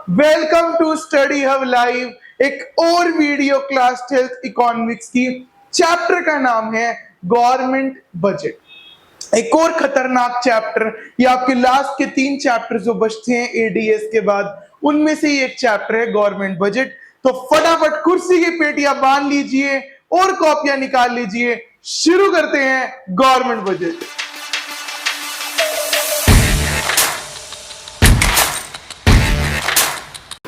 Welcome to study hub live. एक और video class 12th economics की। चैप्टर का नाम है गवर्नमेंट बजट। एक और खतरनाक चैप्टर। ये आपके लास्ट के 3 चैप्टर जो बचते हैं एडीएस के बाद, उनमें से ही एक चैप्टर है गवर्नमेंट बजट। तो फटाफट कुर्सी की पेटियां बांध लीजिए और कॉपियां निकाल लीजिए। शुरू करते हैं गवर्नमेंट बजट।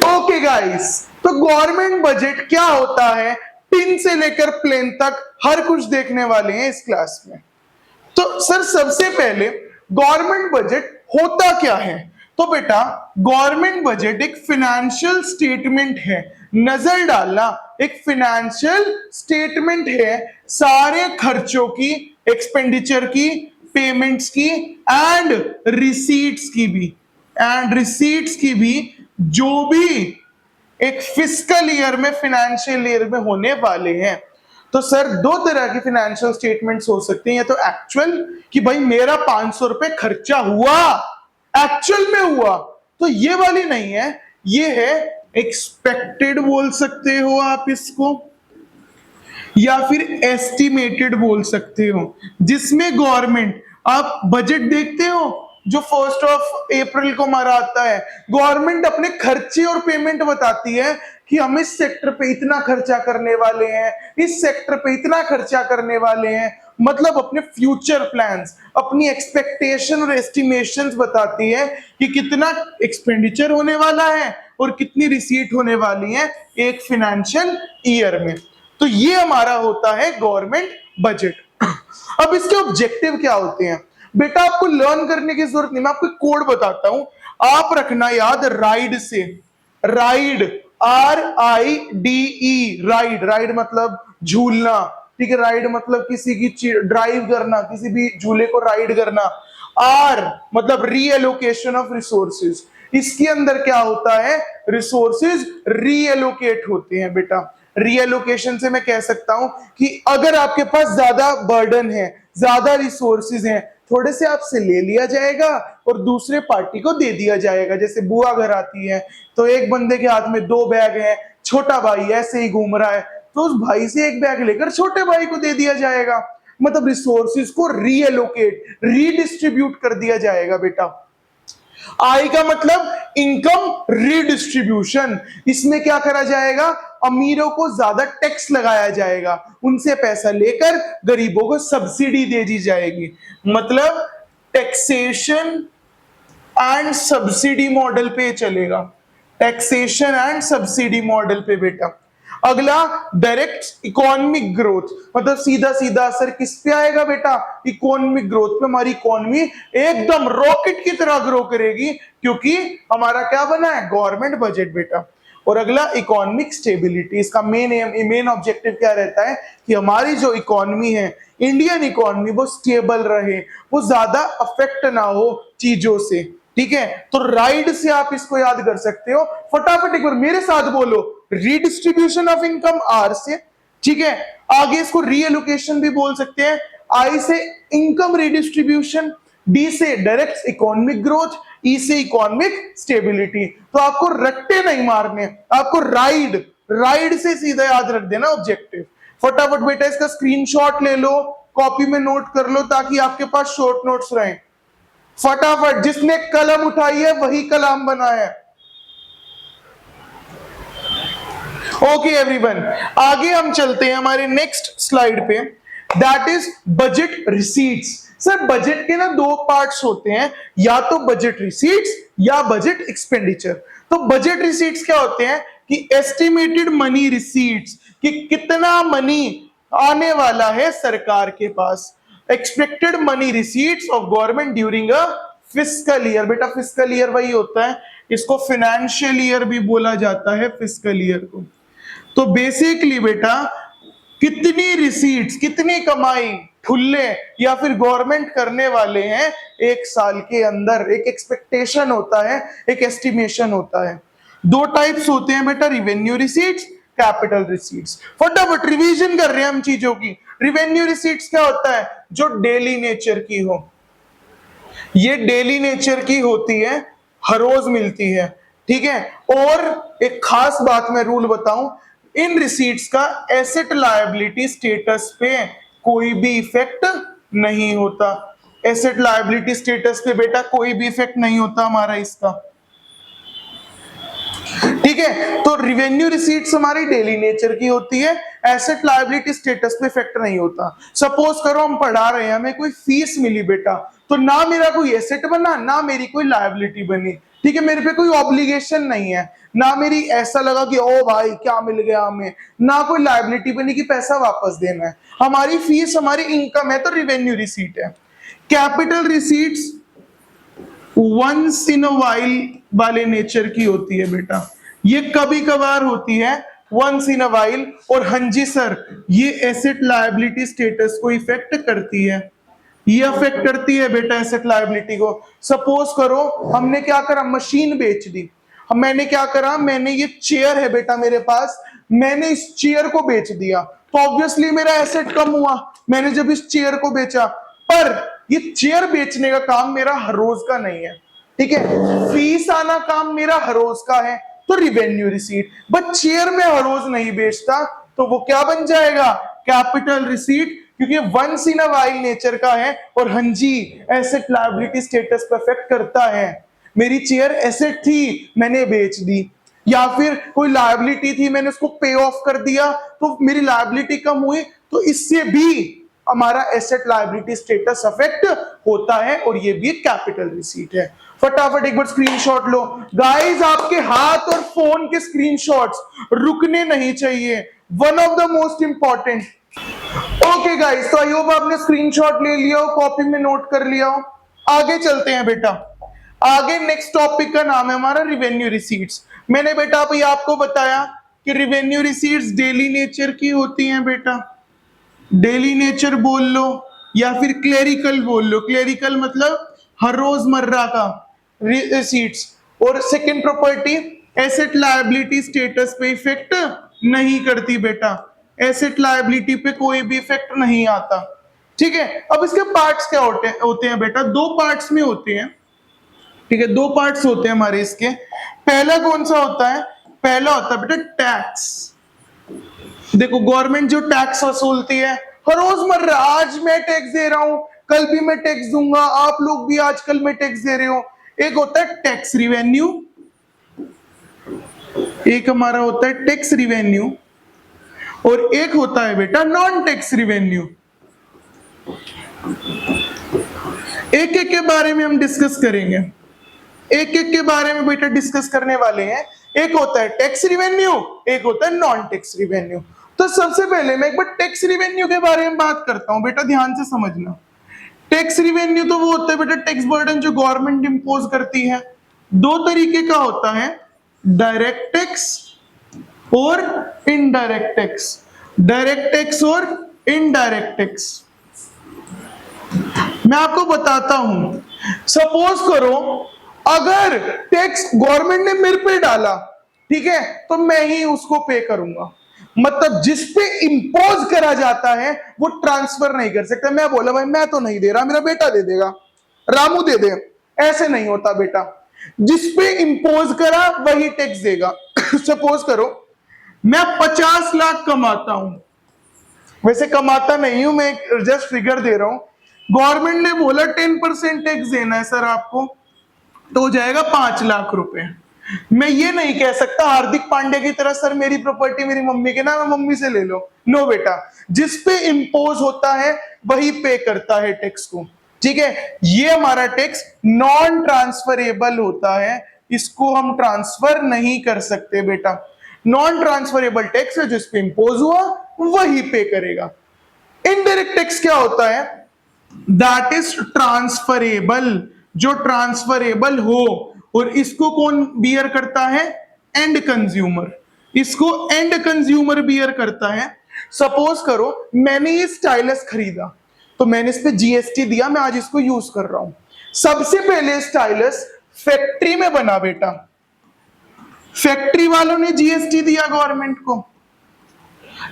ओके गाइस, तो गवर्नमेंट बजट क्या होता है, टिन से लेकर प्लेन तक हर कुछ देखने वाले हैं इस क्लास में। तो सर सबसे पहले गवर्नमेंट बजट होता क्या है? तो बेटा गवर्नमेंट बजट एक फाइनेंशियल स्टेटमेंट है। नजर डालना, एक फाइनेंशियल स्टेटमेंट है सारे खर्चों की, एक्सपेंडिचर की, पेमेंट्स की एंड रिसीट्स की भी, जो भी एक फिस्कल ईयर में, फाइनेंशियल ईयर में होने वाले हैं। तो सर 2 तरह की फाइनेंशियल स्टेटमेंट्स हो सकती हैं, या तो एक्चुअल कि भाई मेरा 500 रुपए खर्चा हुआ, एक्चुअल में हुआ, तो ये वाली नहीं है, ये है एक्सपेक्टेड बोल सकते हो आप इसको, या फिर एस्टिमेटेड बोल सकते हो, जिसमें गवर्नमेंट, आप बजट देखते हो जो 1 अप्रैल को हमारा आता है, गवर्नमेंट अपने खर्चे और पेमेंट बताती है कि हम इस सेक्टर पे इतना खर्चा करने वाले हैं, इस सेक्टर पे इतना खर्चा करने वाले हैं। मतलब अपने फ्यूचर प्लान्स, अपनी एक्सपेक्टेशन और एस्टिमेशंस बताती है कि कितना एक्सपेंडिचर होने वाला है और कितनी रिसीट होने वाली है एक फाइनेंशियल ईयर में। तो ये हमारा होता है गवर्नमेंट बजट। अब इसके ऑब्जेक्टिव क्या होते हैं? बेटा आपको लर्न करने की जरूरत नहीं, मैं आपको कोड बताता हूं, आप रखना याद। राइड से, राइड RIDE, राइड, राइड मतलब झूलना, ठीक है। राइड मतलब किसी की ड्राइव करना, किसी भी झूले को राइड करना। R मतलब रीएलोकेशन ऑफ रिसोर्सेज। इसके अंदर क्या होता है, रिसोर्सेज रीएलोकेट होते हैं बेटा। रीएलोकेशन से मैं कह सकता हूं कि अगर आपके पास ज्यादा बर्डन है, ज्यादा रिसोर्सेज हैं, थोड़े से आपसे ले लिया जाएगा और दूसरे पार्टी को दे दिया जाएगा। जैसे बुआ घर आती है तो एक बंदे के हाथ में 2 बैग है, छोटा भाई ऐसे ही घूम रहा है, तो उस भाई से एक बैग लेकर छोटे भाई को दे दिया जाएगा। मतलब रिसोर्सेज को रीएलोकेट, रीडिस्ट्रीब्यूट कर दिया जाएगा बेटा। आई का मतलब इनकम रीडिस्ट्रीब्यूशन। इसमें क्या करा जाएगा, अमीरों को ज्यादा टैक्स लगाया जाएगा, उनसे पैसा लेकर गरीबों को सब्सिडी दे दी जाएगी। मतलब टैक्सेशन एंड सब्सिडी मॉडल पे चलेगा, टैक्सेशन एंड सब्सिडी मॉडल पे बेटा। अगला डायरेक्ट इकोनॉमिक ग्रोथ, मतलब सीधा सीधा असर किस पे आएगा बेटा, इकोनॉमिक ग्रोथ पे। हमारी इकोनॉमी एकदम रॉकेट की तरह ग्रो करेगी क्योंकि हमारा क्या बना है, गवर्नमेंट बजट बेटा। और अगला इकोनॉमिक स्टेबिलिटी, इसका मेन ऑब्जेक्टिव क्या रहता है कि हमारी जो इकोनॉमी है, इंडियन इकोनॉमी, वो स्टेबल रहे, वो ज्यादा अफेक्ट ना हो चीजों से, ठीक है। तो राइड से आप इसको याद कर सकते हो। फटाफट एक बार मेरे साथ बोलो, रीडिस्ट्रीब्यूशन ऑफ इनकम R से, ठीक है। आगे इसको रीएलोकेशन भी बोल सकते हैं। I से इनकम रीडिस्ट्रीब्यूशन, D से डायरेक्ट इकोनॉमिक ग्रोथ, E से इकोनॉमिक स्टेबिलिटी। तो आपको रट्टे नहीं मारने, आपको राइड, राइड से सीधा याद रख देना ऑब्जेक्टिव। फटाफट बेटा इसका स्क्रीनशॉट ले लो, कॉपी में नोट कर लो ताकि आपके पास शॉर्ट नोट्स रहें। फटाफट, जिसने कलम उठाई है वही कलाम बना है। ओके एवरीवन, आगे हम चलते हैं हमारे नेक्स्ट स्लाइड पे, that is budget receipts. Sir budget के ना 2 पार्ट्स होते हैं, या तो बजट रिसीट्स या बजट एक्सपेंडिचर। तो बजट रिसीट्स क्या होते हैं कि एस्टिमेटेड मनी रिसीट्स, कि कितना मनी आने वाला है सरकार के पास। Expected money receipts of government during a fiscal year. बेटा फिस्कल ईयर वही होता है, इसको फाइनेंशियल ईयर भी बोला जाता है, फिस्कल ईयर को। तो बेसिकली बेटा कितनी रिसीट्स, कितनी कमाई ठुल्ले या फिर गवर्नमेंट करने वाले हैं एक साल के अंदर, एक एक्सपेक्टेशन होता है, एक एस्टिमेशन होता है। 2 टाइप्स होते हैं बेटा, रिवेन्यू रिसीट्स, कैपिटल रिसीट्स। फटाफट रिवीजन कर रहे हैं हम चीजों की। रिवेन्यू रिसीट्स क्या होता है, जो डेली नेचर की हो, ये डेली नेचर की होती है, हर रोज मिलती है, ठीक है। और एक खास बात मैं रूल बताऊं, इन रिसीट्स का एसेट लायबिलिटी स्टेटस पे कोई भी इफेक्ट नहीं होता। एसेट लायबिलिटी स्टेटस पे बेटा कोई भी इफेक्ट नहीं होता हमारा इसका, ठीक है। तो रिवेन्यू रिसीट्स हमारी डेली नेचर की होती है, एसेट लायबिलिटी स्टेटस पे इफेक्ट नहीं होता। सपोज करो हम पढ़ा रहे हैं, हमें कोई फीस मिली बेटा, तो ना मेरा कोई एसेट बना ना मेरी कोई लायबिलिटी बनी, ठीक है। मेरे पे कोई ऑब्लिगेशन नहीं है, ना मेरी ऐसा लगा कि ओ भाई क्या मिल गया हमें, ना कोई लायबिलिटी बनी कि पैसा वापस देना है। हमारी फीस हमारी इनकम है, तो रिवेन्यू रिसीट है। Capital receipts once in a while वाले नेचर की होती है बेटा, ये कभी कभार होती है, वंस इन अ वाइल। और हाँ जी सर, ये एसेट लायबिलिटी स्टेटस को इफेक्ट करती है, ये अफेक्ट करती है बेटा एसेट लायबिलिटी को। सपोज करो हमने क्या करा, मशीन बेच दी। मैंने क्या करा, मैंने ये चेयर है बेटा मेरे पास, मैंने इस चेयर को बेच दिया, तो ऑब्वियसली मेरा एसेट कम हुआ, मैंने जब इस चेयर को बेचा। पर ये चेयर बेचने का काम मेरा हर रोज का नहीं है, ठीक है। फीस आना काम मेरा हर रोज का है, तो रिवेन्यू रिसीट। बट चेयर में हर रोज नहीं बेचता, तो वो क्या बन जाएगा, कैपिटल रिसीट, क्योंकि once in a while nature का है। और हाँ जी, एसेट लायबिलिटी स्टेटस पर इफेक्ट करता है। मेरी चेयर एसेट थी, मैंने बेच दी, या फिर कोई लायबिलिटी थी, मैंने उसको पे ऑफ कर दिया, तो मेरी लायबिलिटी कम हुई, तो इससे भी हमारा एसेट लायबिलिटी स्टेटस अफेक्ट होता है, और ये भी एक कैपिटल रिसीट है। फटाफट एक बार स्क्रीनशॉट लो गाइस, आपके हाथ और फोन के स्क्रीनशॉट्स रुकने नहीं चाहिए, one of the most important. Okay guys, तो आई होप आपने स्क्रीनशॉट ले लिया हो, कॉपी में नोट कर लिया हो। आगे चलते हैं बेटा, आगे नेक्स्ट टॉपिक का नाम है हमारा रिवेन्यू रिसीट्स। मैंने बेटा अभी आपको बताया कि रिवेन्यू रिसीट्स डेली नेचर की होती हैं बेटा, डेली नेचर बोल लो या फिर क्लेरिकल बोल लो। क्लेरिकल मतलब हर रोजमर्रा का रिसीट्स। और second property, asset liability status पे इफेक्ट नहीं करती बेटा, एसेट लायबिलिटी पे कोई भी इफेक्ट नहीं आता, ठीक है। अब इसके पार्ट्स क्या होते हैं बेटा, दो पार्ट्स में होते हैं, ठीक है। दो पार्ट्स होते हैं हमारे इसके। पहला कौन सा होता है, पहला होता है बेटा टैक्स। देखो गवर्नमेंट जो टैक्स वसूलती है हर रोजमर्रा, आज मैं टैक्स दे रहा हूं, कल भी मैं टैक्स दूंगा, आप लोग भी आजकल में टैक्स दे रहे हो। एक होता है टैक्स रिवेन्यू, एक हमारा होता है टैक्स रिवेन्यू, और एक होता है बेटा नॉन टैक्स रिवेन्यू। एक एक के बारे में हम डिस्कस करेंगे, एक एक के बारे में बेटा डिस्कस करने वाले हैं। एक होता है टैक्स रिवेन्यू, एक होता है नॉन टैक्स रिवेन्यू। तो सबसे पहले मैं एक बार टैक्स रिवेन्यू के बारे में बात करता हूं बेटा, ध्यान से समझना। टैक्स रिवेन्यू तो वो होता है बेटा टैक्स बर्डन जो गवर्नमेंट इंपोज करती है। दो तरीके का होता है, डायरेक्ट टैक्स और इनडायरेक्ट टैक्स, डायरेक्ट टैक्स और इनडायरेक्ट टैक्स। मैं आपको बताता हूं, सपोज करो अगर टैक्स गवर्नमेंट ने मेरे पे डाला, ठीक है, तो मैं ही उसको पे करूंगा। मतलब जिस पे इंपोज करा जाता है वो ट्रांसफर नहीं कर सकता। मैं बोला भाई मैं तो नहीं दे रहा, मेरा बेटा दे देगा, रामू दे दे, ऐसे नहीं होता बेटा। जिस पे इंपोज करा वही टैक्स देगा। सपोज करो मैं 50 लाख कमाता हूं, वैसे कमाता नहीं हूं मैं, जस्ट फिगर दे रहा हूं। गवर्नमेंट ने बोला 10% टैक्स देना है सर आपको, तो हो जाएगा 5 लाख रुपए। मैं ये नहीं कह सकता हार्दिक पांडे की तरह सर मेरी प्रॉपर्टी मेरी मम्मी के नाम है, मम्मी से ले लो। नो बेटा, जिस पे इंपोज होता है वही पे करता है टैक्स को, ठीक है। ये हमारा टैक्स नॉन ट्रांसफरेबल होता है, इसको हम ट्रांसफर नहीं कर सकते बेटा। नॉन ट्रांसफरेबल टैक्स है, जिस पे इंपोज हुआ वही पे करेगा। इनडायरेक्ट टैक्स क्या होता है, दैट इज ट्रांसफरेबल, जो ट्रांसफरेबल हो, और इसको कौन बियर करता है, एंड कंज्यूमर, इसको एंड कंज्यूमर बियर करता है। सपोज करो मैंने ये स्टाइलस खरीदा, तो मैंने इस पे जीएसटी दिया, मैं आज इसको यूज कर रहा हूं। सबसे पहले स्टाइलस फैक्ट्री में बना बेटा, फैक्ट्री वालों ने जीएसटी दिया गवर्नमेंट को,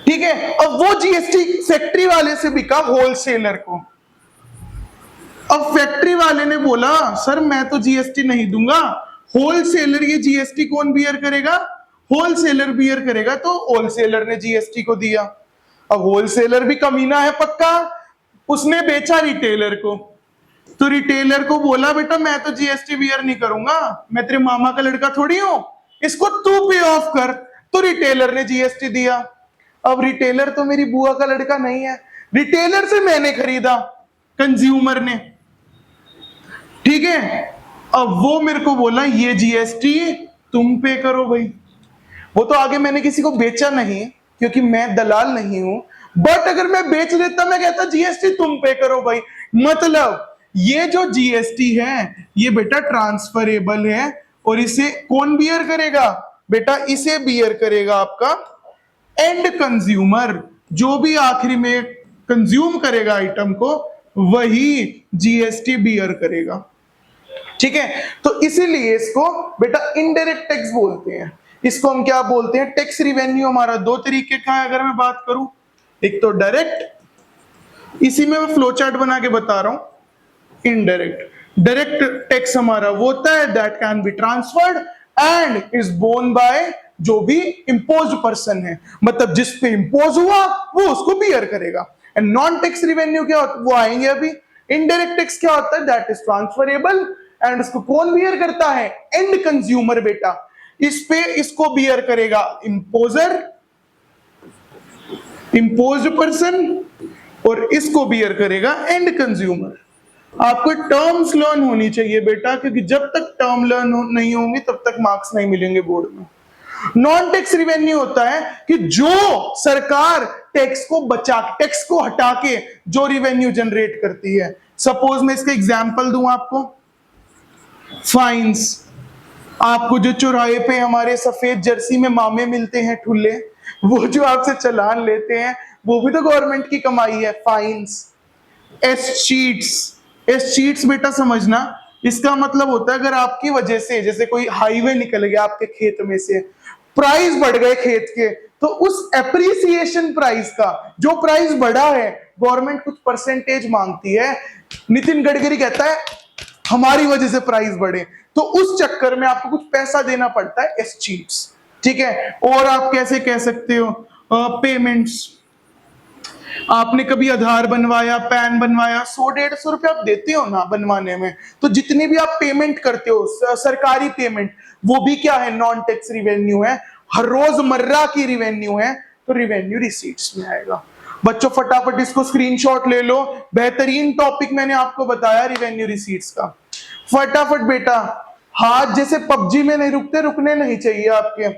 ठीक है। अब वो जीएसटी फैक्ट्री वाले से बिका होलसेलर को। अब फैक्ट्री वाले ने बोला सर मैं तो जीएसटी नहीं दूंगा, होलसेलर, ये जीएसटी कौन बियर करेगा? होलसेलर बियर करेगा, तो होलसेलर ने जीएसटी को दिया। अब होलसेलर भी कमीना है पक्का, उसने बेचा रिटेलर को, तो रिटेलर को बोला बेटा मैं तो जीएसटी बियर नहीं करूंगा, मैं तेरे मामा का लड़का थोड़ी हूं, इसको तू पे ऑफ कर। तो रिटेलर ने जीएसटी दिया। अब रिटेलर तो मेरी बुआ का लड़का नहीं है, रिटेलर से मैंने खरीदा, कंज्यूमर ने, ठीक है। अब वो मेरे को बोला ये जीएसटी तुम पे करो भाई। वो तो आगे मैंने किसी को बेचा नहीं क्योंकि मैं दलाल नहीं हूं, बट अगर मैं बेच देता मैं कहता जीएसटी तुम पे करो भाई। मतलब ये जो जीएसटी है ये बेटा ट्रांसफरेबल है, और इसे कौन बियर करेगा बेटा? इसे बियर करेगा आपका एंड कंज्यूमर, जो भी आखिरी में कंज्यूम करेगा आइटम को वही जीएसटी बियर करेगा, ठीक है। तो इसीलिए इसको बेटा इनडायरेक्ट टैक्स बोलते हैं। इसको हम क्या बोलते हैं? टैक्स रिवेन्यू हमारा दो तरीके का है अगर मैं बात करूं, एक तो डायरेक्ट, इसी में मैं फ्लो चार्ट बना के बता रहा हूं। इनडायरेक्ट, डायरेक्ट टैक्स हमारा वो होता है that can be transferred and is borne by जो भी इम्पोज पर्सन है, मतलब जिस पे इम्पोज हुआ वो उसको बियर करेगा। एंड नॉन टैक्स रिवेन्यू क्या होता है वो आएंगे अभी। इनडायरेक्ट टैक्स क्या होता है? दैट इज ट्रांसफरेबल एंड उसको कौन बियर करता है? एंड कंज्यूमर बेटा। इस पे इसको बियर करेगा इम्पोजर, इम्पोज्ड पर्सन, और इसको बियर करेगा एंड कंज्यूमर। आपको टर्म्स लर्न होनी चाहिए बेटा, क्योंकि जब तक टर्म लर्न नहीं होंगे तब तक मार्क्स नहीं मिलेंगे बोर्ड में। नॉन टैक्स रिवेन्यू होता है कि जो सरकार टैक्स को बचा, टैक्स को हटा के जो रिवेन्यू जनरेट करती है। सपोज मैं इसका एग्जांपल दूं आपको, फाइन्स। आपको जो चौराहे पे हमारे सफेद जर्सी में मामे मिलते हैं ठुल्ले, वो जो आपसे चालान लेते हैं वो भी तो गवर्नमेंट की कमाई है। फाइन्स, एस शीट्स बेटा समझना, इसका मतलब होता है अगर आपकी वजह से जैसे कोई हाईवे निकल गया आपके खेत में से, प्राइस बढ़ गए खेत के, तो उस एप्रिसिएशन प्राइस का जो प्राइस बढ़ा है गवर्नमेंट कुछ परसेंटेज मांगती है। नितिन गडकरी कहता है हमारी वजह से प्राइस बढ़े, तो उस चक्कर में आपको कुछ पैसा देना पड़ता है, एस शीट्स, ठीक है। और आप कैसे कह सकते हो पेमेंट्स, आपने कभी आधार बनवाया, पैन बनवाया, 100-150 रुपए आप देते हो ना बनवाने में, तो जितनी भी आप पेमेंट करते हो सरकारी पेमेंट, वो भी क्या है? नॉन टैक्स रिवेन्यू है, हर रोजमर्रा की रिवेन्यू है, तो रिवेन्यू रिसीट्स में आएगा। बच्चों फटाफट इसको स्क्रीनशॉट ले लो, बेहतरीन टॉपिक मैंने आपको बताया रिवेन्यू रिसीट्स का। फटाफट बेटा, हाथ जैसे पबजी में नहीं रुकते, रुकने नहीं चाहिए आपके।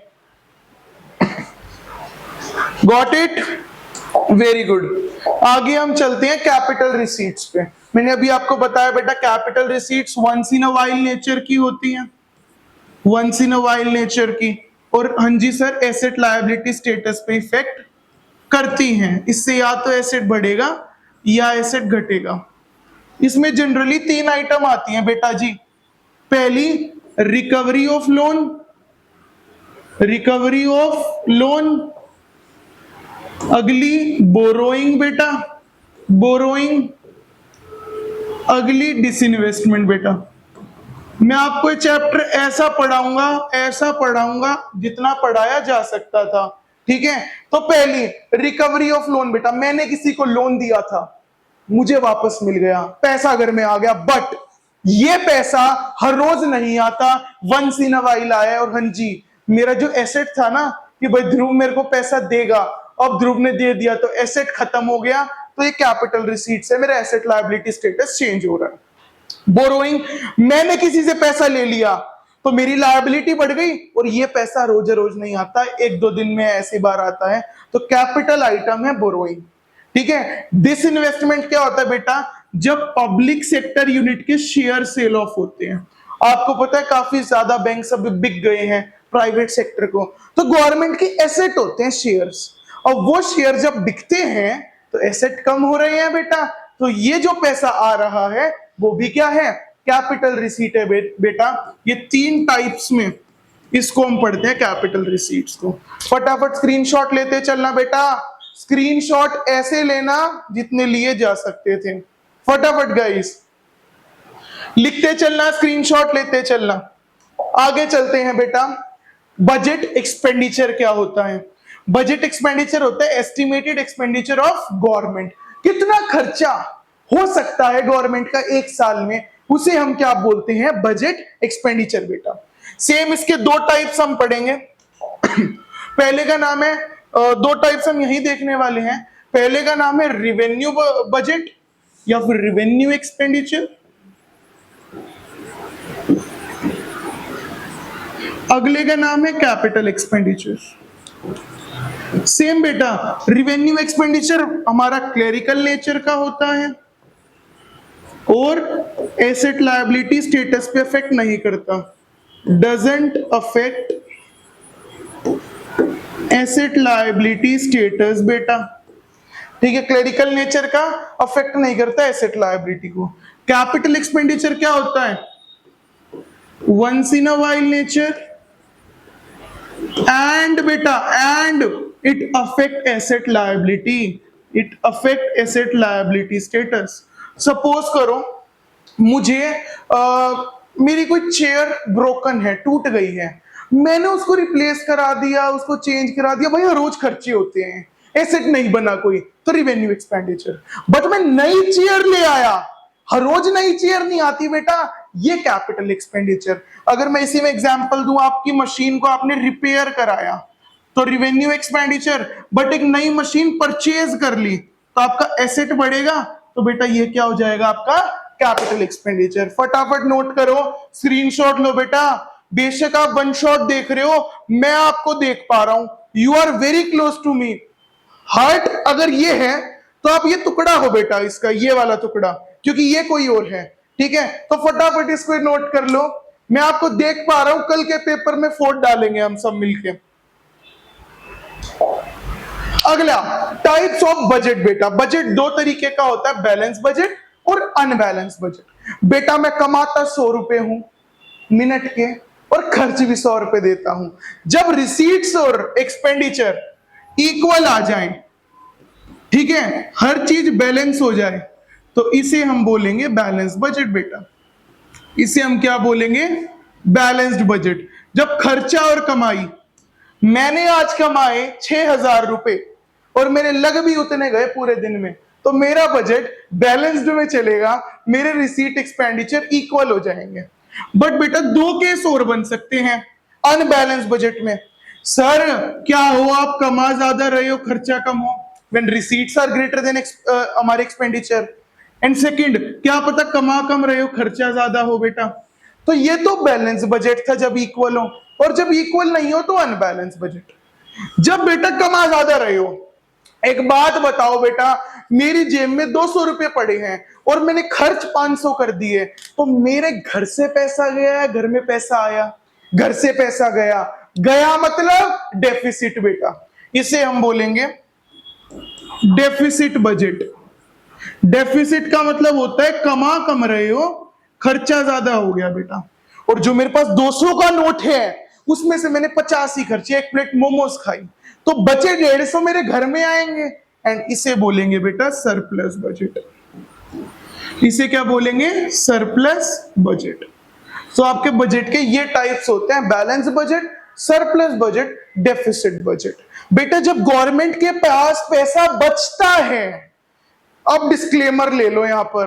Got it? Very good. आगे हम चलते हैं कैपिटल रिसीट्स पे। मैंने अभी आपको बताया बेटा capital receipts once in a while nature की होती हैं, once in a while nature की, और हाँ जी सर एसेट लायबिलिटी स्टेटस पे इफेक्ट करती हैं। इससे या तो एसेट बढ़ेगा या एसेट घटेगा। इसमें जनरली 3 आइटम आती हैं बेटा जी। पहली recovery of loan, recovery of loan, अगली बोरोइंग बेटा, बोरोइंग, अगली डिसइन्वेस्टमेंट बेटा। मैं आपको ये चैप्टर ऐसा पढ़ाऊंगा जितना पढ़ाया जा सकता था, ठीक है। तो पहली रिकवरी ऑफ लोन बेटा, मैंने किसी को लोन दिया था, मुझे वापस मिल गया, पैसा घर में आ गया, बट ये पैसा हर रोज नहीं आता, वंस इन अ वाइल आया। और हाँ जी मेरा जो एसेट था ना कि भाई ध्रुव मेरे को पैसा देगा, अब ध्रुव ने दे दिया तो एसेट खत्म हो गया, तो ये कैपिटल रिसीट्स है, मेरा एसेट लायबिलिटी स्टेटस चेंज हो रहा है। बोरोइंग, मैंने किसी से पैसा ले लिया तो मेरी लायबिलिटी बढ़ गई, और ये पैसा रोज रोज नहीं आता, 1-2 दिन में ऐसी बार आता है, तो कैपिटल आइटम है बोरोइंग, ठीक है। डिसइन्वेस्टमेंट क्या होता है बेटा? जब पब्लिक सेक्टर यूनिट के शेयर सेल ऑफ होते हैं। आपको पता है काफी ज्यादा बैंक सब बिक गए हैं प्राइवेट सेक्टर को, तो गवर्नमेंट के एसेट होते हैं शेयर्स, और वो शेयर जब बिकते हैं तो एसेट कम हो रहे हैं बेटा, तो ये जो पैसा आ रहा है वो भी क्या है? कैपिटल रिसीट है बेटा। ये 3 टाइप्स में इसको हम पढ़ते हैं कैपिटल रिसीट्स को। फटाफट स्क्रीनशॉट लेते चलना बेटा, स्क्रीनशॉट ऐसे लेना जितने लिए जा सकते थे। फटाफट गाइस लिखते चलना, स्क्रीनशॉट लेते चलना। आगे चलते हैं बेटा। बजट एक्सपेंडिचर क्या होता है? बजट एक्सपेंडिचर होता है एस्टिमेटेड एक्सपेंडिचर ऑफ गवर्नमेंट। कितना खर्चा हो सकता है गवर्नमेंट का एक साल में, उसे हम क्या बोलते हैं? बजट एक्सपेंडिचर बेटा। सेम इसके दो टाइप्स हम पढ़ेंगे। पहले का नाम है, दो टाइप्स हम यही देखने वाले हैं। पहले का नाम है रिवेन्यू बजट या फिर रिवेन्यू एक्सपेंडिचर, अगले का नाम है कैपिटल एक्सपेंडिचर। सेम बेटा, रिवेन्यू एक्सपेंडिचर हमारा क्लेरिकल नेचर का होता है और एसेट लायबिलिटी स्टेटस पे अफेक्ट नहीं करता, doesn't affect asset liability status बेटा। ठीक है, क्लेरिकल नेचर का अफेक्ट नहीं करता एसेट लायबिलिटी को। कैपिटल एक्सपेंडिचर क्या होता है? Once in a while nature and बेटा and it affect asset liability, it affect asset liability status. Suppose करो मुझे मेरी कोई चेयर ब्रोकन है, टूट गई है, मैंने उसको रिप्लेस करा दिया, उसको चेंज करा दिया, भैया रोज खर्चे होते हैं, एसेट नहीं बना कोई, तो रिवेन्यू एक्सपेंडिचर। बट मैं नई चेयर ले आया, हर रोज नई चेयर नहीं आती बेटा, ये कैपिटल एक्सपेंडिचर। अगर मैं इसी में एग्जांपल दूं, आपकी मशीन को आपने रिपेयर कराया तो रिवेन्यू एक्सपेंडिचर, बट एक नई मशीन परचेज कर ली तो आपका एसेट बढ़ेगा, तो बेटा ये क्या हो जाएगा? आपका कैपिटल एक्सपेंडिचर। फटाफट नोट करो, स्क्रीनशॉट लो बेटा। बेशक आप वन शॉट देख रहे हो, मैं आपको देख पा रहा हूं, you are very close to me. Heart अगर ये है तो आप ये टुकड़ा हो बेटा, इसका ये वाला टुकड़ा, क्योंकि ये कोई और है। ठीक है, तो फटाफट इसको नोट कर लो, मैं आपको देख पा रहा हूं, कल के पेपर में फोटो डालेंगे हम सब मिलके। अगला टाइप्स ऑफ बजट बेटा। बजट दो तरीके का होता है, बैलेंस बजट और अनबैलेंस बजट। बेटा मैं कमाता 100 रुपए हूं मिनट के और खर्च भी 100 रुपए देता हूं। जब रिसीट्स और एक्सपेंडिचर इक्वल आ जाए, ठीक है, हर चीज बैलेंस हो जाए, तो इसे हम बोलेंगे बैलेंस बजट बेटा। इसे हम क्या बोलेंगे? Balanced budget. जब खर्चा और कमाई, मैंने आज कमाए 6,000 रुपए और मेरे लग भी उतने गए पूरे दिन में, तो मेरा बजट बैलेंस्ड में चलेगा, मेरे रिसीट एक्सपेंडिचर इक्वल हो जाएंगे। बट बेटा दो केस और बन सकते हैं अनबैलेंस बजट में। सर क्या हो, आप कमा ज्यादा रहे हो, खर्चा कम हो, when receipts are greater than हमारे एक्सपेंडिचर। एंड सेकंड, क्या पता कमा कम रहे हो, खर्चा ज्यादा हो बेटा। तो ये तो बैलेंस बजट था जब इक्वल हो, और जब इक्वल नहीं हो तो अनबैलेंस बजट। जब बेटा कमा ज्यादा रहे हो, एक बात बताओ बेटा, मेरी जेब में 200 रुपए पड़े हैं और मैंने खर्च 500 कर दिए, तो मेरे घर से पैसा गया है, घर में पैसा आया? घर से पैसा गया, गया मतलब डेफिसिट बेटा। इसे हम बोलेंगे डेफिसिट बजट। डेफिसिट का मतलब होता है कमा कम रहे हो, खर्चा ज्यादा हो गया बेटा, और जो मेरे पास 200 का नोट है उसमें से मैंने 50 ही खर्चे, एक प्लेट मोमोज खाई, तो बचे 150 मेरे घर में आएंगे, एंड इसे बोलेंगे बेटा सरप्लस बजट। इसे क्या बोलेंगे? Surplus budget. तो आपके बजट के ये टाइप्स होते हैं, balance budget, surplus budget, deficit budget. बेटा जब गवर्नमेंट के पास पैसा बचता है, अब डिस्क्लेमर ले लो, यहां पर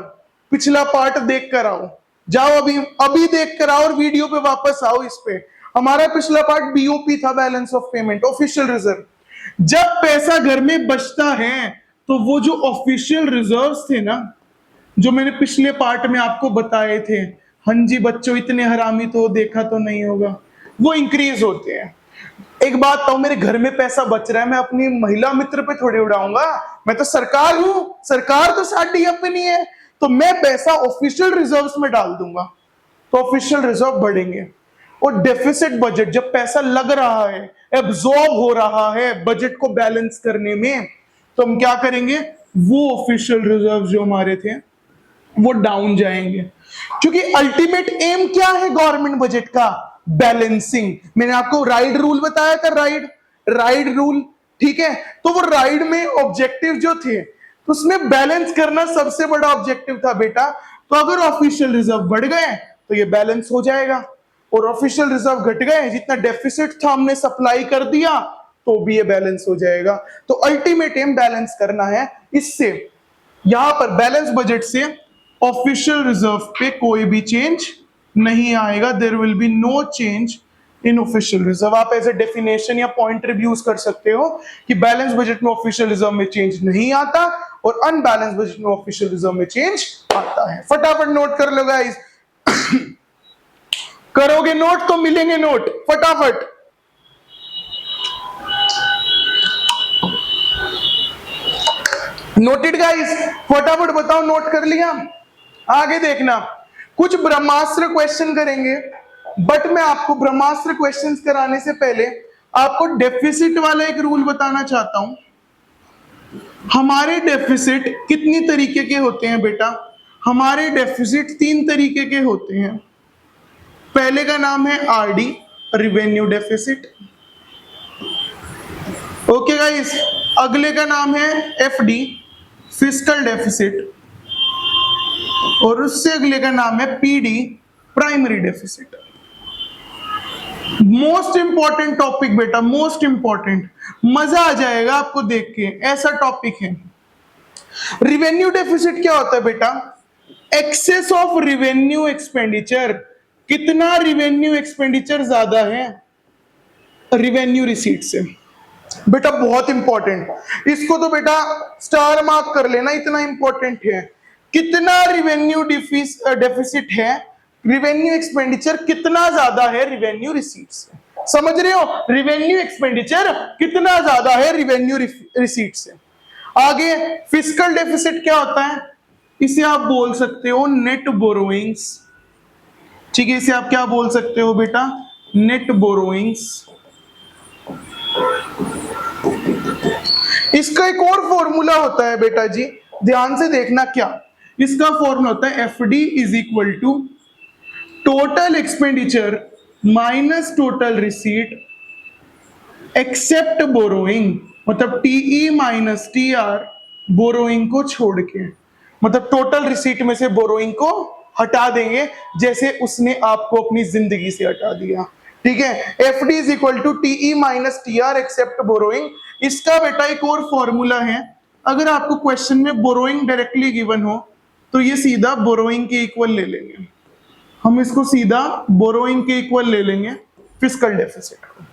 पिछला पार्ट देख कर आओ, जाओ अभी अभी देख कर आओ और वीडियो पे वापस आओ। इस पे हमारा पिछला पार्ट बीओपी था, balance of payment, official reserve. जब पैसा घर में बचता है तो वो जो ऑफिशियल रिजर्व्स थे ना, जो मैंने पिछले पार्ट में आपको बताए थे, हाँ जी बच्चों इतने हरामी तो देखा तो नहीं होगा, वो इंक्रीज होते हैं। एक बात तो, मेरे घर में पैसा बच रहा है, मैं अपनी महिला मित्र पे थोड़ी उड़ाऊंगा, मैं तो सरकार हूं, सरकार तो साडी अपनी है, तो मैं पैसा ऑफिशियल रिजर्व्स में डाल दूंगा, तो ऑफिशियल रिजर्व बढ़ेंगे। और डेफिसिट बजट, जब पैसा लग रहा है, एब्जॉर्ब हो रहा है बजट को बैलेंस करने में, तो हम क्या करेंगे? वो ऑफिशियल रिजर्व जो हमारे थे वो डाउन जाएंगे। क्योंकि अल्टीमेट एम क्या है गवर्नमेंट बजट का? बैलेंसिंग। मैंने आपको राइड रूल बताया था, राइड रूल, ठीक है, तो वो राइड में ऑब्जेक्टिव जो थे, तो उसमें बैलेंस करना सबसे बड़ा ऑब्जेक्टिव था बेटा। तो अगर ऑफिशियल रिजर्व बढ़ गए तो ये बैलेंस हो जाएगा, और ऑफिशियल रिजर्व घट गए, जितना डेफिसिट था हमने सप्लाई कर दिया, तो भी ये बैलेंस हो जाएगा। तो अल्टीमेट एम बैलेंस करना है। इससे यहां पर बैलेंस बजट से ऑफिशियल रिजर्व पे कोई भी चेंज नहीं आएगा। There will be no change in official reserve. आप एज ए डेफिनेशन या पॉइंट रिव्यूज कर सकते हो कि बैलेंस बजट में ऑफिशियल रिजर्व में चेंज नहीं आता और अनबैलेंस बजट में ऑफिशियल रिजर्व में चेंज आता है। फटाफट नोट कर लो गाइस। करोगे नोट तो मिलेंगे नोट, फटाफट। नोटेड गाइस, फटाफट बताओ नोट कर लिया। आगे देखना, कुछ ब्रह्मास्त्र क्वेश्चन करेंगे, बट मैं आपको ब्रह्मास्त्र क्वेश्चंस कराने से पहले आपको डेफिसिट वाला एक रूल बताना चाहता हूं। हमारे डेफिसिट कितनी तरीके के होते हैं बेटा? हमारे डेफिसिट 3 तरीके के होते हैं। पहले का नाम है RD, revenue deficit. Okay guys, अगले का नाम है एफडी, फिस्कल डेफिसिट, और उससे अगले का नाम है PD, primary deficit. Most important topic बेटा, मोस्ट इंपॉर्टेंट, मजा आ जाएगा आपको देख के, ऐसा टॉपिक है। रिवेन्यू डेफिसिट क्या होता है बेटा? Excess of revenue expenditure. कितना रिवेन्यू एक्सपेंडिचर ज्यादा है रिवेन्यू रिसीट से? बेटा बहुत इंपॉर्टेंट, इसको तो बेटा स्टार मार्क कर लेना, इतना इंपॉर्टेंट है। कितना रिवेन्यू डेफिसिट है, रिवेन्यू एक्सपेंडिचर कितना ज्यादा है रिवेन्यू रिसीट से? समझ रहे हो? रिवेन्यू एक्सपेंडिचर कितना ज्यादा है रिवेन्यू रिसीट से। आगे फिस्कल डेफिसिट क्या होता है? इसे आप बोल सकते हो नेट बोरोइंग्स। ठीक है, इसे आप क्या बोल सकते हो बेटा? Net borrowings. इसका एक और फॉर्मूला होता है बेटा जी, ध्यान से देखना क्या। इसका फॉर्मूला होता है FD is equal to total expenditure minus total receipt except borrowing, मतलब टीई माइनस टीआर, बोरोइंग को छोड़ के। मतलब टोटल रिसीट में से बोरोइंग को हटा देंगे, जैसे उसने आपको अपनी जिंदगी से हटा दिया। ठीक है, FD is equal to TE minus TR except borrowing. इसका बेटा एक और फॉर्मूला है, अगर आपको क्वेश्चन में बोरोइंग डायरेक्टली गिवन हो तो ये सीधा बोरोइंग के इक्वल ले लेंगे, हम इसको सीधा बोरोइंग के इक्वल ले लेंगे फिस्कल डेफिसिट को।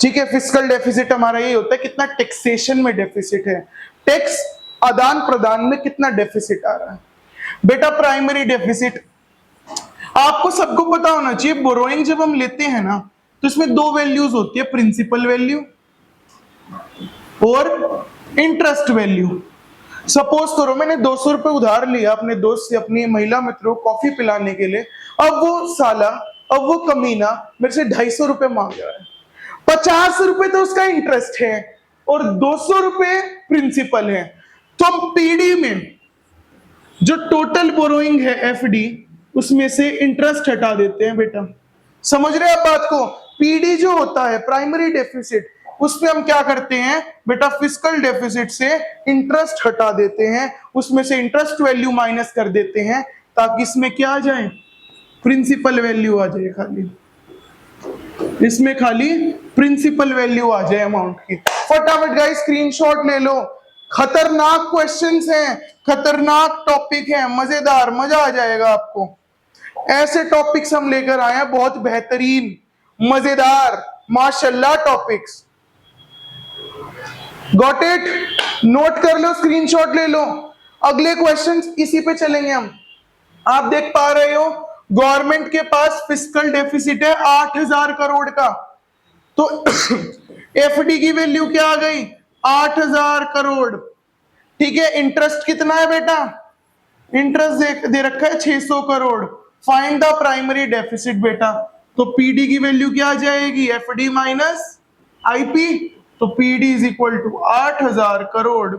ठीक है, फिस्कल डेफिसिट हमारा ये होता है कितना टैक्सेशन में डेफिसिट है, टैक्स आदान प्रदान में कितना डेफिसिट आ रहा है। बेटा प्राइमरी डेफिसिट आपको सबको पता होना चाहिए, बोरोइंग जब हम लेते हैं ना तो इसमें 2 वैल्यूज होती है, प्रिंसिपल वैल्यू और इंटरेस्ट वैल्यू। सपोज करो मैंने 200 रुपए उधार लिया अपने दोस्त से, अपनी महिला मित्रों को कॉफी पिलाने के लिए। अब वो कमीना मेरे से 250 रुपए मांग रहा है। 50 रुपए तो उसका इंटरेस्ट है और 200 रुपए प्रिंसिपल है। तो हम पीडी में जो टोटल बोरोइंग है एफडी, उसमें से इंटरेस्ट हटा देते हैं बेटा। समझ रहे हैं आप बात को? पीडी जो होता है प्राइमरी डेफिसिट, उसमें हम क्या करते हैं बेटा? फिस्कल डेफिसिट से इंटरेस्ट हटा देते हैं, उसमें से इंटरेस्ट वैल्यू माइनस कर देते हैं, ताकि इसमें क्या आ जाए? प्रिंसिपल वैल्यू आ जाए खाली, इसमें खाली प्रिंसिपल वैल्यू आ जाए अमाउंट की। फटाफट गाइस स्क्रीनशॉट ले लो, खतरनाक क्वेश्चंस हैं, खतरनाक टॉपिक है, मजेदार, मजा आ जाएगा आपको। ऐसे टॉपिक्स हम लेकर आए हैं, बहुत बेहतरीन मजेदार माशाल्लाह टॉपिक्स। Got it? नोट कर लो, स्क्रीनशॉट ले लो। अगले क्वेश्चंस इसी पे चलेंगे हम। आप देख पा रहे हो गवर्नमेंट के पास फिस्कल डेफिसिट है 8000 करोड़ का, तो एफडी की वैल्यू क्या आ गई? 8000 करोड़। ठीक है, इंटरेस्ट कितना है बेटा? इंटरेस्ट दे रखा है 600 crore. Find the primary deficit बेटा, तो पीडी की वैल्यू क्या आ जाएगी? FD minus IP. तो PD is equal to 8000 crore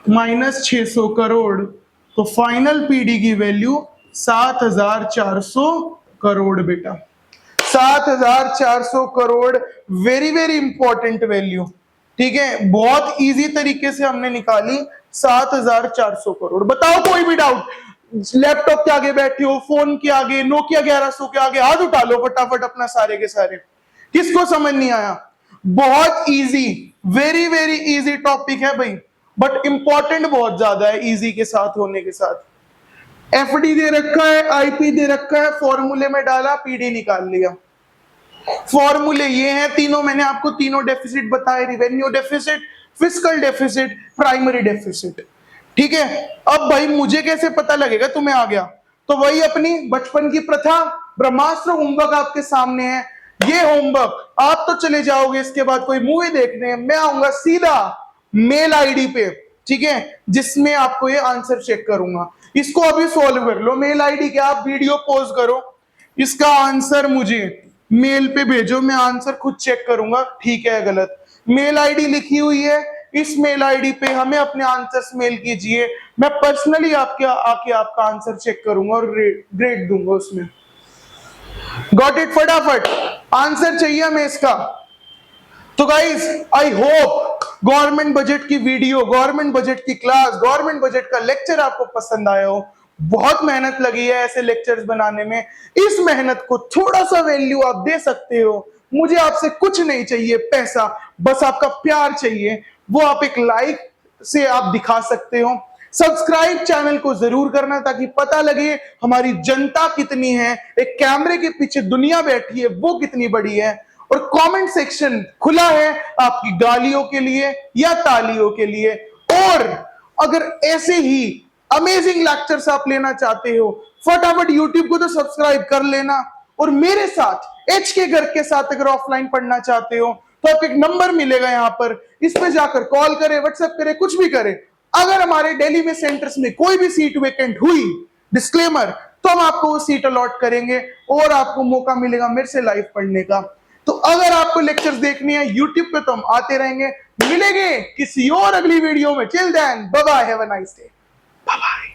minus 600 crore, तो फाइनल पीडी की वैल्यू 7400 करोड़ बेटा। 7400 crore, very very important value. ठीक है, बहुत इजी तरीके से हमने निकाली 7400 करोड़। बताओ कोई भी डाउट? लैपटॉप के आगे बैठे हो, फोन के आगे, नोकिया 1100 के आगे, हाथ उठा लो फटाफट अपना सारे के सारे। किसको समझ नहीं आया? बहुत easy, very very easy topic है भाई, बट इंपॉर्टेंट बहुत ज्यादा है इजी के साथ होने के साथ। एफडी दे रखा है, आईपी दे रखा है, फॉर्मूले में डाला, पीडी निकाल लिया। फॉर्मूले ये हैं तीनों, मैंने आपको तीनों डेफिसिट बताए, revenue deficit, fiscal deficit, primary deficit. ठीक है, अब भाई मुझे कैसे पता लगेगा तुम्हें आ गया? तो वही अपनी बचपन की प्रथा, ब्रह्मास्त्र होमवर्क आपके सामने है। ये होमवर्क आप तो चले जाओगे इसके बाद कोई मूवी देखने, मैं आऊंगा सीधा मेल आईडी पे, ठीक है, जिसमें आपको ये आंसर चेक करूंगा। इसको अभी सॉल्व कर लो। मेल आईडी क्या, आप वीडियो पॉज करो, इसका आंसर मुझे मेल पे भेजो, मैं आंसर खुद चेक करूंगा ठीक है गलत। मेल आईडी लिखी हुई है, इस मेल आईडी पे हमें अपने आंसर्स मेल कीजिए, मैं पर्सनली आपके आके आपका आंसर चेक करूंगा और ग्रेड दूंगा उसमें। Got it? फटाफट आंसर चाहिए हमें इसका। तो guys I hope government budget की वीडियो, गवर्नमेंट बजट की क्लास, गवर्नमेंट बजट का लेक्चर आपको पसंद आया हो। बहुत मेहनत लगी है ऐसे लेक्चर्स बनाने में, इस मेहनत को थोड़ा सा वैल्यू आप दे सकते हो। मुझे आपसे कुछ नहीं चाहिए पैसा, बस आपका प्यार चाहिए, वो आप एक लाइक से आप दिखा सकते हो। सब्सक्राइब चैनल को जरूर करना ताकि पता लगे हमारी जनता कितनी है, एक कैमरे के पीछे दुनिया बैठी है वो कितनी बड़ी है। और कमेंट सेक्शन खुला है आपकी गालियों के लिए या तालियों के लिए। और अगर ऐसे ही अमेजिंग लेक्चर्स आप लेना चाहते हो, फटाफट यूट्यूब को तो सब्सक्राइब कर लेना। और मेरे साथ एच के गर्ग के साथ अगर ऑफलाइन पढ़ना चाहते हो तो आपको एक नंबर मिलेगा यहाँ पर, इस पे जाकर कॉल करें, व्हाट्सएप करें, कुछ भी करें। अगर हमारे दिल्ली में सेंटर्स में कोई भी सीट वेकेंट हुई, डिस्क्लेमर, तो हम आपको वो सीट अलॉट करेंगे और आपको मौका मिलेगा मेरे से लाइव पढ़ने का। तो अगर आपको लेक्चर्स देखने हैं यूट्यूब पे तो हम आते रहेंगे, मिलेंगे किसी और अगली वीडियो में। Till then bye bye, have a nice day, bye bye.